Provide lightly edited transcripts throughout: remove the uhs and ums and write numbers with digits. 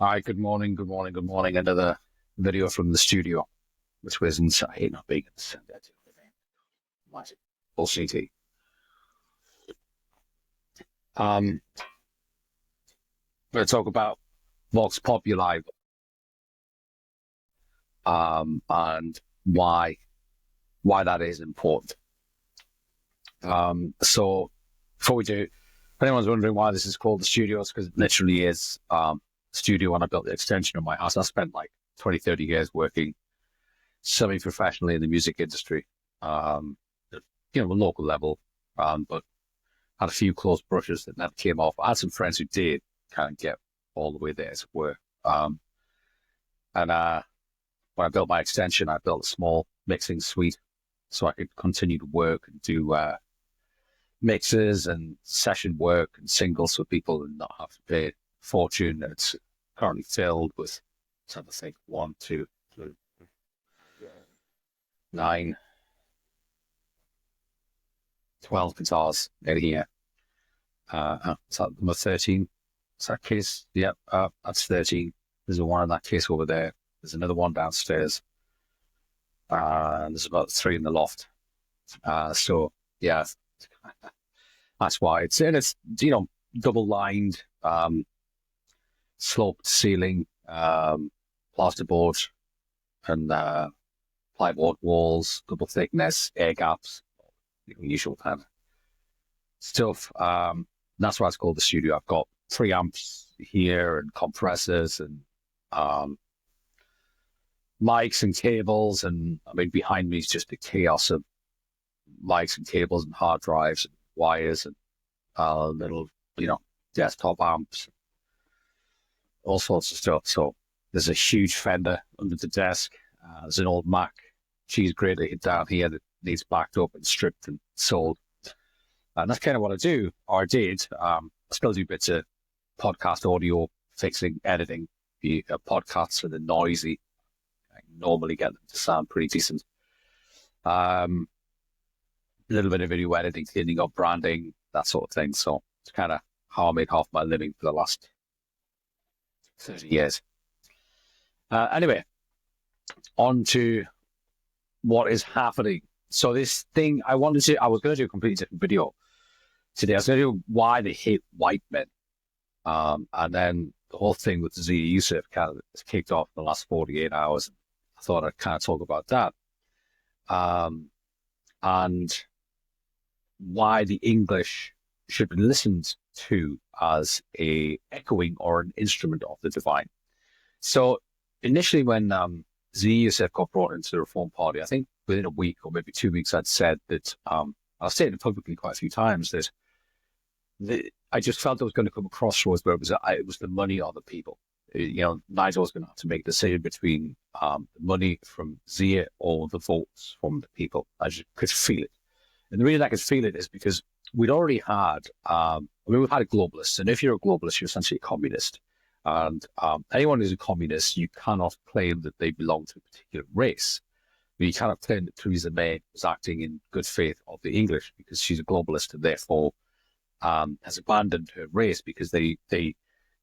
Hi, good morning, good morning, good morning. Another video from the studio, which was inside. I hate not being in the center. Why is it bullshitty? Um, we're going to talk about Vox Populi, and why that is important. So before we do, if anyone's wondering why this is called the studio, it's because it literally is studio when I built the extension of my house. I spent like 20, 30 years working semi-professionally in the music industry, a local level, but had a few close brushes that never came off. I had some friends who did kind of get all the way there, as it were. And when I built my extension, I built a small mixing suite so I could continue to work and do mixes and session work and singles for people and not have to pay a fortune. It's currently filled with, I think, 1, 2, 3, 9, 12 guitars in here. Is that number 13? Is that case? Yeah, that's 13. There's a one in that case over there. There's another one downstairs. And there's about 3 in the loft. So yeah, that's why it's double lined, sloped ceiling, plasterboard and plywood walls, double thickness, air gaps, usual kind of stuff. That's why it's called the studio. I've got 3 amps here and compressors and mics and cables, and I mean behind me is just a chaos of mics and cables and hard drives and wires and little desktop amps, all sorts of stuff. So there's a huge Fender under the desk. There's an old Mac cheese grater down here that needs backed up and stripped and sold. And that's kind of what I do, or I did. I still do bits of podcast audio fixing, editing. The podcasts are the noisy. I normally get them to sound pretty decent. A little bit of video editing, cleaning up branding, that sort of thing. So it's kind of how I made half my living for the last 30 years. Anyway, on to what is happening. So this thing, I was going to do a completely different video today. I was going to do why they hate white men. And then the whole thing with Zia Youssef kind of kicked off in the last 48 hours. I thought I'd kind of talk about that. And why the English should be listened to as a echoing or an instrument of the divine. So initially when Zia Youssef got brought into the Reform Party, I think within a week or maybe 2 weeks, I'd said that, I've said it publicly quite a few times, that I just felt there was going to come a crossroads where it was the money or the people. Nigel was going to have to make a decision between the money from Zia or the votes from the people. I just could feel it. And the reason I could feel it is because we'd already had, we've had a globalist. And if you're a globalist, you're essentially a communist. And anyone who's a communist, you cannot claim that they belong to a particular race. You cannot claim that Theresa May was acting in good faith of the English because she's a globalist and therefore has abandoned her race, because they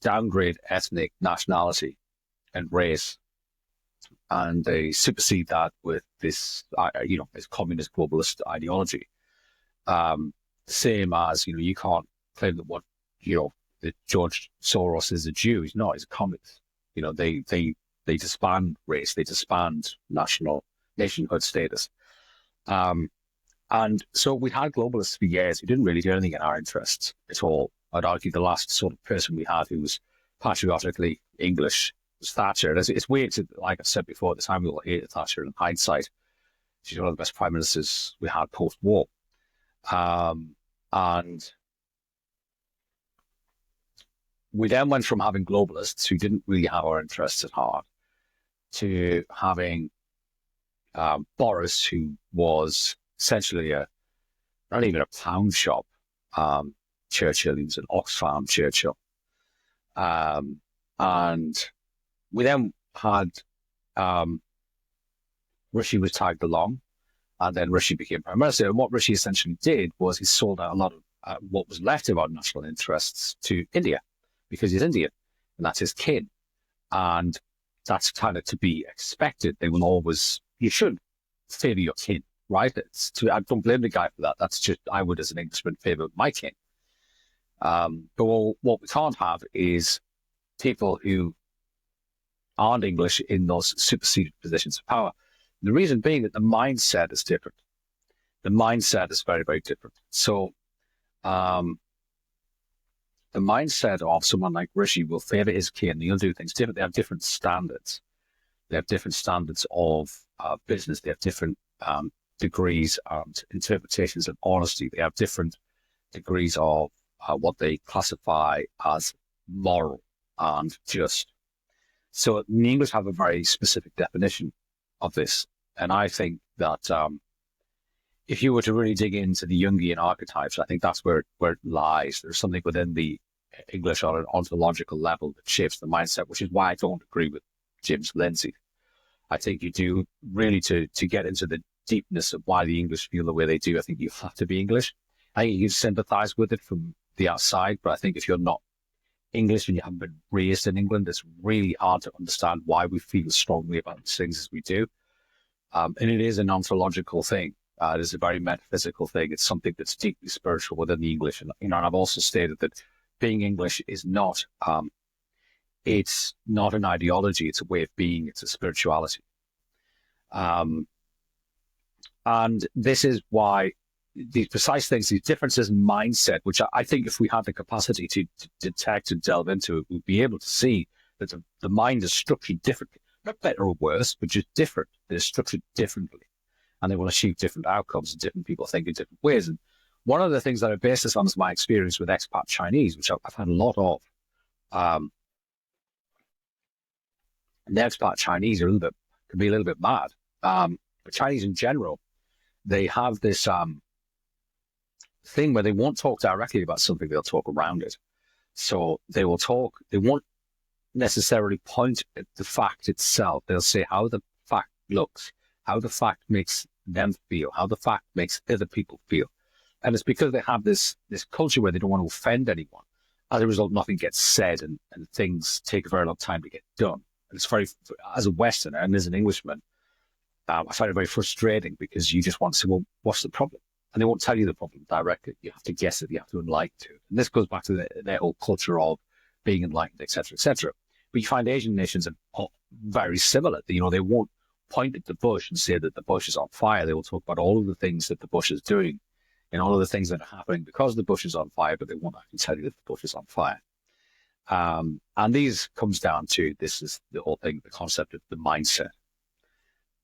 downgrade ethnic nationality and race, and they supersede that with this, this communist globalist ideology. Same as, you can't claim that that George Soros is a Jew. He's not. He's a communist. They disband race. They disband nationhood status. And so we had globalists for years who didn't really do anything in our interests at all. I'd argue the last sort of person we had who was patriotically English was Thatcher. It's weird to, like I said before, at the time we all hated Thatcher. In hindsight, she's one of the best prime ministers we had post-war. And we then went from having globalists who didn't really have our interests at heart to having Boris, who was essentially not even a pound shop Churchill. He was an Oxfam Churchill. And we then had Rishi was tagged along, and then Rishi became Prime Minister. And what Rishi essentially did was he sold out a lot of what was left of our national interests to India, because he's Indian, and that's his kin. And that's kind of to be expected. They will always, you should favor your kin, right? I don't blame the guy for that. That's just, I would as an Englishman favor my kin. But what we can't have is people who aren't English in those superseded positions of power. The reason being that the mindset is different. The mindset is very, very different. So the mindset of someone like Rishi will favor his kin. He'll do things different. They have different standards. They have different standards of business. They have different degrees and interpretations of honesty. They have different degrees of what they classify as moral and just. So the English have a very specific definition of this. And I think that if you were to really dig into the Jungian archetypes, I think that's where it lies. There's something within the English on an ontological level that shapes the mindset, which is why I don't agree with James Lindsay. I think you do really to get into the deepness of why the English feel the way they do. I think you have to be English. I think you can sympathize with it from the outside, but I think if you're not English and you haven't been raised in England, it's really hard to understand why we feel strongly about these things as we do. And it is an ontological thing. It is a very metaphysical thing. It's something that's deeply spiritual within the English. And, and I've also stated that being English is not, it's not an ideology. It's a way of being. It's a spirituality. And this is why these precise things, these differences in mindset, which I think if we had the capacity to detect and delve into it, we'd be able to see that the mind is structured differently. Not better or worse, but just different. They're structured differently. And they will achieve different outcomes, and different people think in different ways. And one of the things that I base this on is my experience with expat Chinese, which I've had a lot of. And the expat Chinese are can be a little bit mad. But Chinese in general, they have this thing where they won't talk directly about something, they'll talk around it. So they won't necessarily point at the fact itself. They'll say how the fact looks, how the fact makes them feel, how the fact makes other people feel. And it's because they have this culture where they don't want to offend anyone. As a result, nothing gets said and things take a very long time to get done. And it's very, as a Westerner and as an Englishman, I find it very frustrating because you just want to say, well, what's the problem? And they won't tell you the problem directly. You have to guess it. You have to enlighten to it. And this goes back to their whole culture of being enlightened, et cetera, et cetera. But you find Asian nations are very similar. They won't point at the bush and say that the bush is on fire. They will talk about all of the things that the bush is doing and all of the things that are happening because the bush is on fire, but they won't actually tell you that the bush is on fire. And these comes down to, this is the whole thing, the concept of the mindset.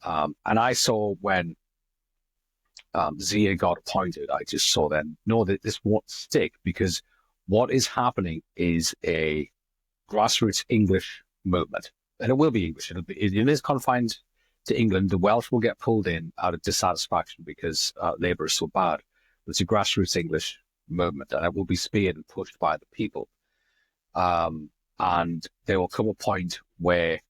And I saw when Zia got appointed, I just saw then, no, that this won't stick, because what is happening is a grassroots English movement, and it will be English. It is confined to England. The Welsh will get pulled in out of dissatisfaction because Labour is so bad. But it's a grassroots English movement, and it will be speared and pushed by the people. And there will come a point where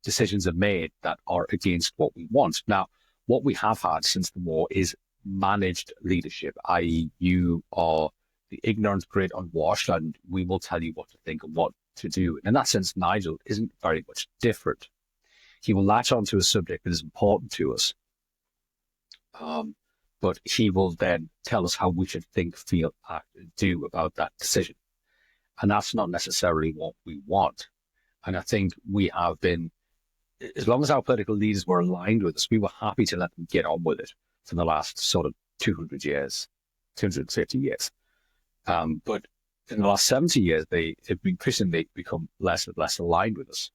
decisions are made that are against what we want. Now, what we have had since the war is managed leadership, i.e. you are the ignorant, great unwashed, and we will tell you what to think and what to do. In that sense, Nigel isn't very much different. He will latch onto a subject that is important to us, but he will then tell us how we should think, feel, act, and do about that decision. And that's not necessarily what we want. And I think we have been, as long as our political leaders were aligned with us, we were happy to let them get on with it for the last sort of 200 years, 250 years. But in the last 70 years, they have increasingly become less and less aligned with us.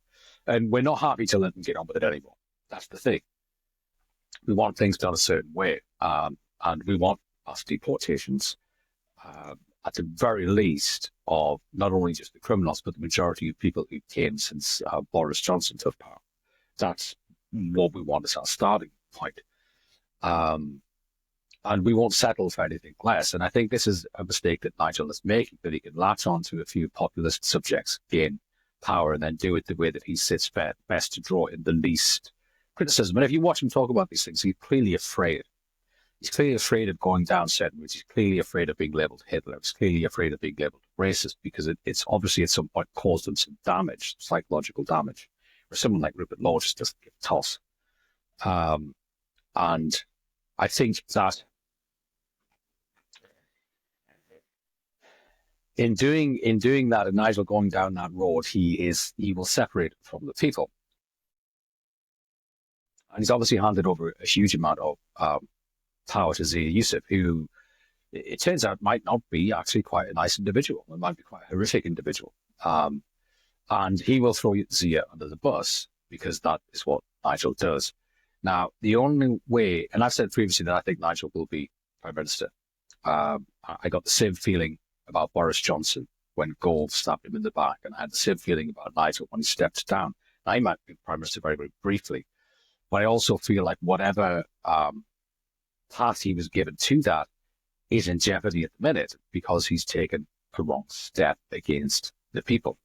And we're not happy to let them get on with it anymore. That's the thing. We want things done a certain way. And we want mass deportations, at the very least, of not only just the criminals, but the majority of people who came since Boris Johnson took power. That's what we want as our starting point. And we won't settle for anything less. And I think this is a mistake that Nigel is making, that he can latch on to a few populist subjects, gain power, and then do it the way that he sits best to draw in the least criticism. And if you watch him talk about these things, he's clearly afraid. He's clearly afraid of going down certain routes. He's clearly afraid of being labeled Hitler. He's clearly afraid of being labeled racist because it's obviously at some point caused them some damage, psychological damage, where someone like Rupert Law just doesn't give a toss. And I think that in doing that, and Nigel going down that road, he will separate from the people. And he's obviously handed over a huge amount of power to Zia Yusuf, who it turns out might not be actually quite a nice individual. It might be quite a horrific individual. And he will throw Zia under the bus because that is what Nigel does. Now, the only way, and I've said previously that I think Nigel will be Prime Minister. I got the same feeling about Boris Johnson when Gove stabbed him in the back, and I had the same feeling about Nigel when he stepped down. Now, he might be Prime Minister very, very briefly, but I also feel like whatever path he was given to that is in jeopardy at the minute because he's taken a wrong step against the people.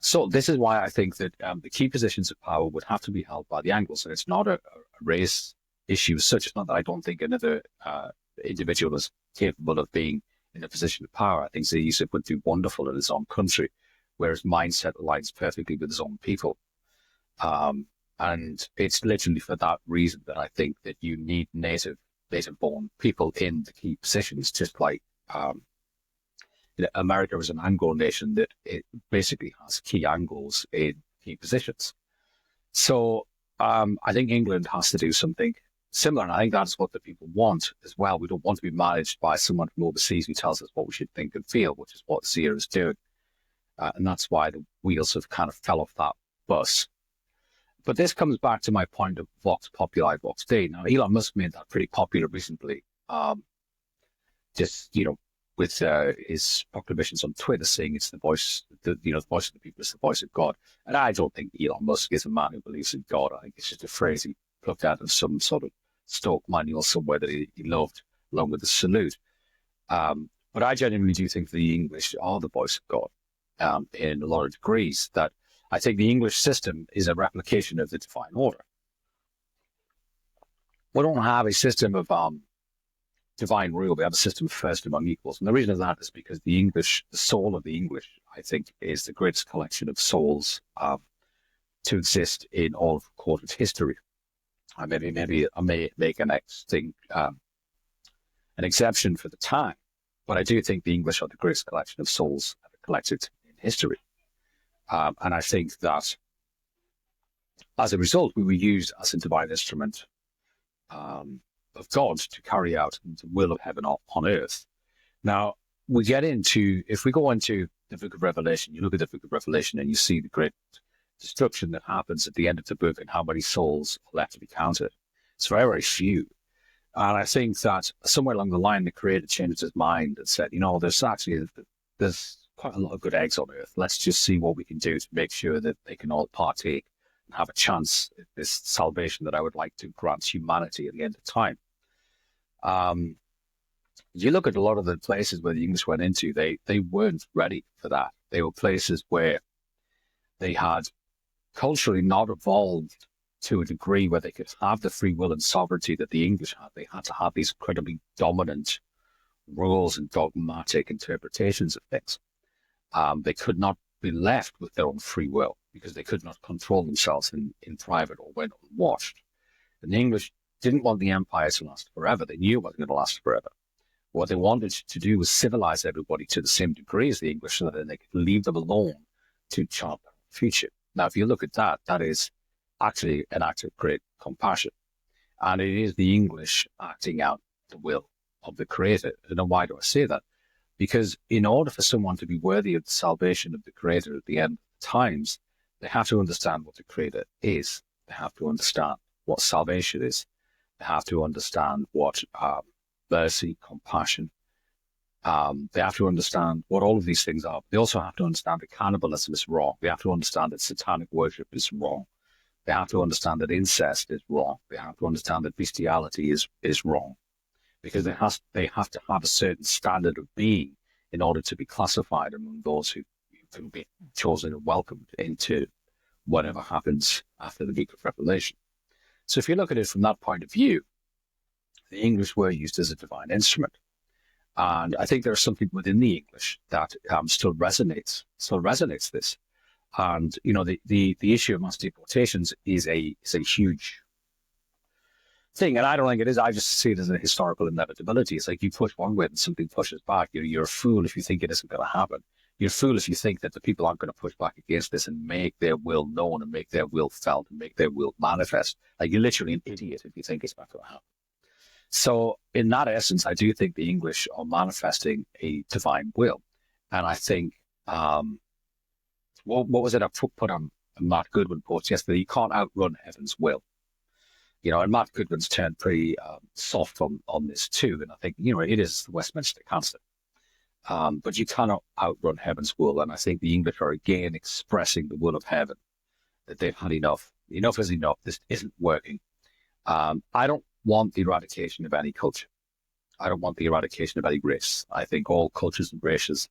So this is why I think that the key positions of power would have to be held by the Angles. And it's not a race issue as such. It's not that I don't think another individual is capable of being in a position of power. I think Zia Yusuf would do wonderful in his own country, where his mindset aligns perfectly with his own people. And it's literally for that reason that I think that you need native-born people in the key positions, just like America is an Anglo nation that it basically has key Angles in key positions. So I think England has to do something similar, and I think that's what the people want as well. We don't want to be managed by someone from overseas who tells us what we should think and feel, which is what Zia is doing. And that's why the wheels have kind of fell off that bus. But this comes back to my point of Vox Populi, Vox Dei. Now, Elon Musk made that pretty popular recently, with his proclamations on Twitter saying it's the voice, the voice of the people, it's the voice of God. And I don't think Elon Musk is a man who believes in God. I think it's just a phrase he plucked out of some sort of Stoke manual somewhere that he loved, along with the salute. But I genuinely do think the English are the voice of God in a lot of degrees. That I think the English system is a replication of the divine order. We don't have a system of divine rule. We have a system of first among equals. And the reason of that is because the soul of the English, I think, is the greatest collection of souls to exist in all of recorded history. Maybe I may make an exception for the time, but I do think the English are the greatest collection of souls ever collected in history. And I think that as a result, we were used as a divine instrument of God to carry out the will of heaven on earth. Now, if we go into the book of Revelation, you look at the book of Revelation and you see the great destruction that happens at the end of the book and how many souls are left to be counted. It's very, very few. And I think that somewhere along the line, the Creator changed his mind and said, there's quite a lot of good eggs on earth. Let's just see what we can do to make sure that they can all partake and have a chance at this salvation that I would like to grant humanity at the end of time. You look at a lot of the places where the English went into, they weren't ready for that. They were places where they had culturally not evolved to a degree where they could have the free will and sovereignty that the English had. They had to have these incredibly dominant rules and dogmatic interpretations of things. They could not be left with their own free will because they could not control themselves in private or when unwatched. And the English didn't want the empire to last forever. They knew it wasn't going to last forever. What they wanted to do was civilize everybody to the same degree as the English so that they could leave them alone to chart their future. Now, if you look at that, that is actually an act of great compassion. And it is the English acting out the will of the Creator. And why do I say that? Because in order for someone to be worthy of the salvation of the Creator at the end of times, they have to understand what the Creator is. They have to understand what salvation is. They have to understand what mercy, compassion. They have to understand what all of these things are. They also have to understand that cannibalism is wrong. They have to understand that satanic worship is wrong. They have to understand that incest is wrong. They have to understand that bestiality is wrong. Because they have to have a certain standard of being in order to be classified among those who can be chosen and welcomed into whatever happens after the book of Revelation. So if you look at it from that point of view, the English were used as a divine instrument. And I think there's something within the English that still resonates this. And, the issue of mass deportations is a huge thing. And I don't think it is. I just see it as a historical inevitability. It's like you push one way and something pushes back. You're a fool if you think it isn't going to happen. You're a fool if you think that the people aren't going to push back against this and make their will known and make their will felt and make their will manifest. Like, you're literally an idiot if you think it's not going to happen. So in that essence, I do think the English are manifesting a divine will. And I think, what was it I put on Matt Goodwin post yesterday? You can't outrun heaven's will. And Matt Goodwin's turned pretty soft on this too. And I think, it is the Westminster Constant. But you cannot outrun heaven's will. And I think the English are again expressing the will of heaven, that they've had enough. Enough is enough. This isn't working. I don't want the eradication of any culture. I don't want the eradication of any race. I think all cultures and races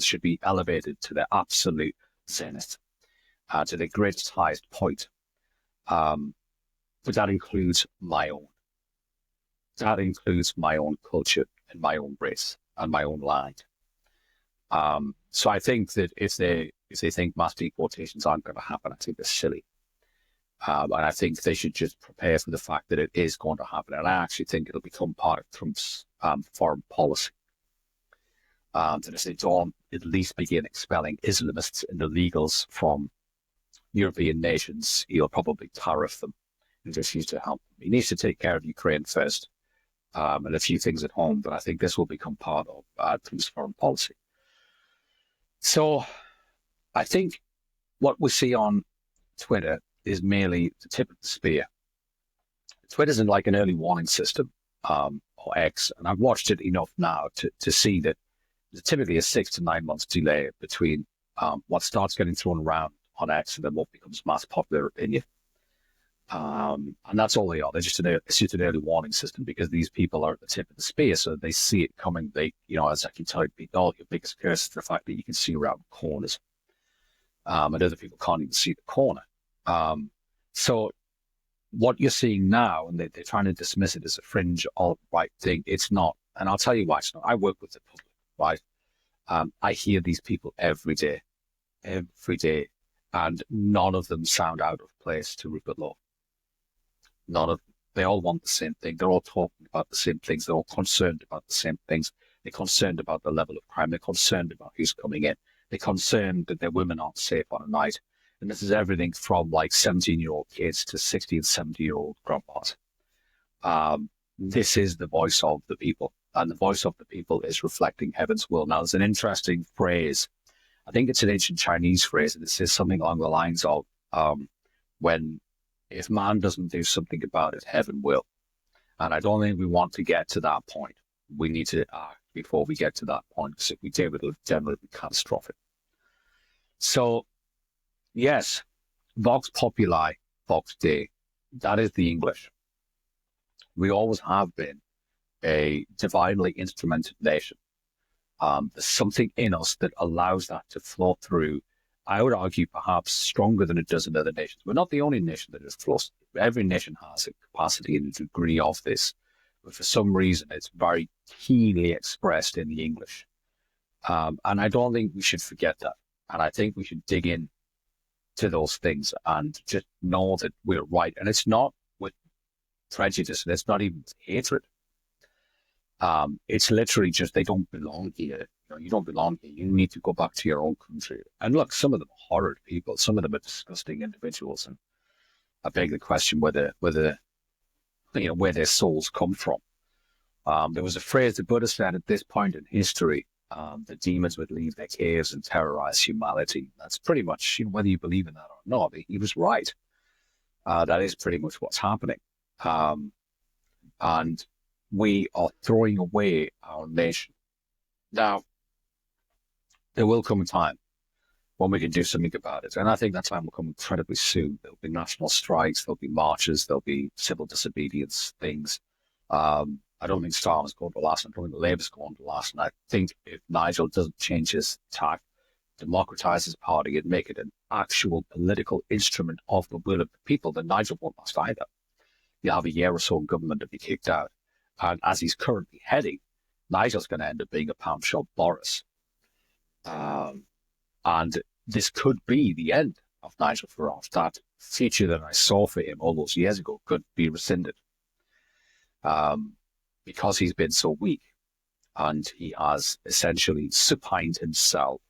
should be elevated to their absolute zenith, to their greatest, highest point. But that includes my own. That includes my own culture and my own race and my own land. So I think that if they think mass deportations aren't going to happen, I think they're silly. And I think they should just prepare for the fact that it is going to happen. And I actually think it'll become part of Trump's foreign policy. That if they don't at least begin expelling Islamists and illegals from European nations, he'll probably tariff them and refuse to help them. He needs to take care of Ukraine first, and a few things at home, but I think this will become part of Trump's foreign policy. So I think what we see on Twitter is merely the tip of the spear. Twitter's in like an early warning system, or X, and I've watched it enough now to see that there's typically a 6 to 9 months delay between what starts getting thrown around on X and then what becomes mass popular opinion. And that's all they are. It's just an early warning system because these people are at the tip of the spear, so they see it coming. They, as I keep telling people, your biggest curse is the fact that you can see around corners, and other people can't even see the corner. So what you're seeing now, and they're trying to dismiss it as a fringe alt-right thing, it's not. And I'll tell you why it's not. I work with the public, right? I hear these people every day, and none of them sound out of place to Rupert Law. None of them. They all want the same thing. They're all talking about the same things. They're all concerned about the same things. They're concerned about the level of crime. They're concerned about who's coming in. They're concerned that their women aren't safe on a night. And this is everything from like 17-year-old kids to 60 and 70-year-old grandpas. This is the voice of the people. And the voice of the people is reflecting heaven's will. Now, there's an interesting phrase. I think it's an ancient Chinese phrase, and it says something along the lines of, if man doesn't do something about it, heaven will. And I don't think we want to get to that point. We need to act before we get to that point, because if we do, it'll generally be catastrophic. So, yes, Vox Populi, Vox Dei, that is the English. We always have been a divinely instrumented nation. There's something in us that allows that to flow through. I would argue perhaps stronger than it does in other nations. We're not the only nation that is flows. Every nation has a capacity and a degree of this, but for some reason it's very keenly expressed in the English. And I don't think we should forget that. And I think we should dig in to those things and just know that we're right. And it's not with prejudice, and it's not even with hatred. It's literally just they don't belong here. You don't belong here. You need to go back to your own country. And look, some of them are horrid people. Some of them are disgusting individuals. And I beg the question where their souls come from. There was a phrase the Buddha said at this point in history, the demons would leave their caves and terrorize humanity. That's pretty much, whether you believe in that or not, he was right. That is pretty much what's happening. And we are throwing away our nation. Now, there will come a time when we can do something about it. And I think that time will come incredibly soon. There'll be national strikes, there'll be marches, there'll be civil disobedience things. I don't think Starmer's going to last. I don't think Labour's going to last. And I think if Nigel doesn't change his tack, democratise his party and make it an actual political instrument of the will of the people, then Nigel won't last either. You'll have a year or so in government to be kicked out. And as he's currently heading, Nigel's going to end up being a pound shop Boris. And this could be the end of Nigel Farage. That future that I saw for him all those years ago could be rescinded, because he's been so weak and he has essentially supined himself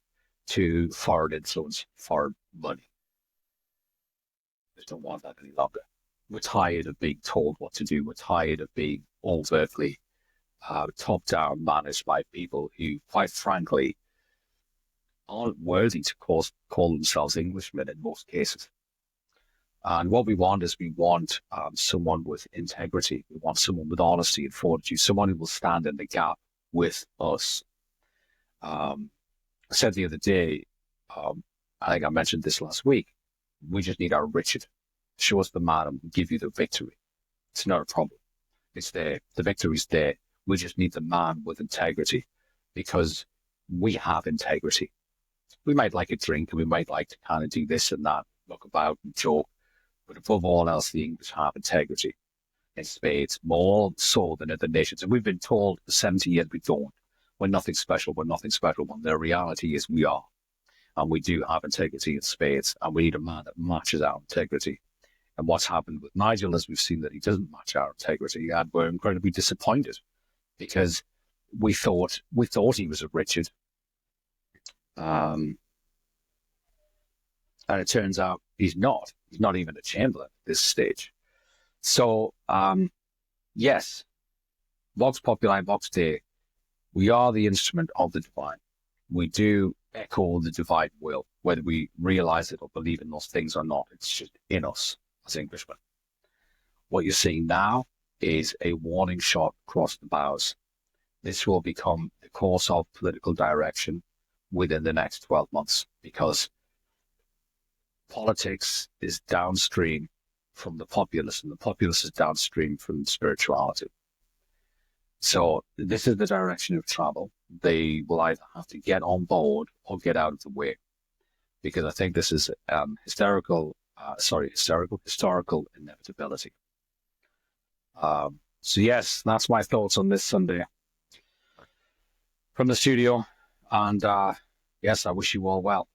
to foreign influence, foreign money. We don't want that any longer. We're tired of being told what to do. We're tired of being overtly top-down managed by people who, quite frankly, aren't worthy to call themselves Englishmen in most cases. And what we want is we want someone with integrity. We want someone with honesty and fortitude, someone who will stand in the gap with us. I said the other day, I think I mentioned this last week, we just need our Richard. Show us the man and we'll give you the victory. It's not a problem. It's there. The victory's there. We just need the man with integrity, because we have integrity. We might like a drink and we might like to kind of do this and that, look about and joke, but above all else, the English have integrity in spades, more so than other nations. And we've been told for 70 years we don't. We're nothing special. We're nothing special. When the reality is we are. And we do have integrity in spades. And we need a man that matches our integrity. And what's happened with Nigel is we've seen that he doesn't match our integrity. And we're incredibly disappointed, because we thought he was a Richard. And it turns out he's not. He's not even a Chamberlain at this stage. So, yes, Vox Populi, Vox Dei, we are the instrument of the divine. We do echo the divine will, whether we realize it or believe in those things or not. It's just in us as Englishmen. What you're seeing now is a warning shot across the bows. This will become the course of political direction within the next 12 months, because politics is downstream from the populace, and the populace is downstream from spirituality. So this is the direction of travel. They will either have to get on board or get out of the way, because I think this is historical inevitability. So yes, that's my thoughts on this Sunday from the studio. And yes, I wish you all well.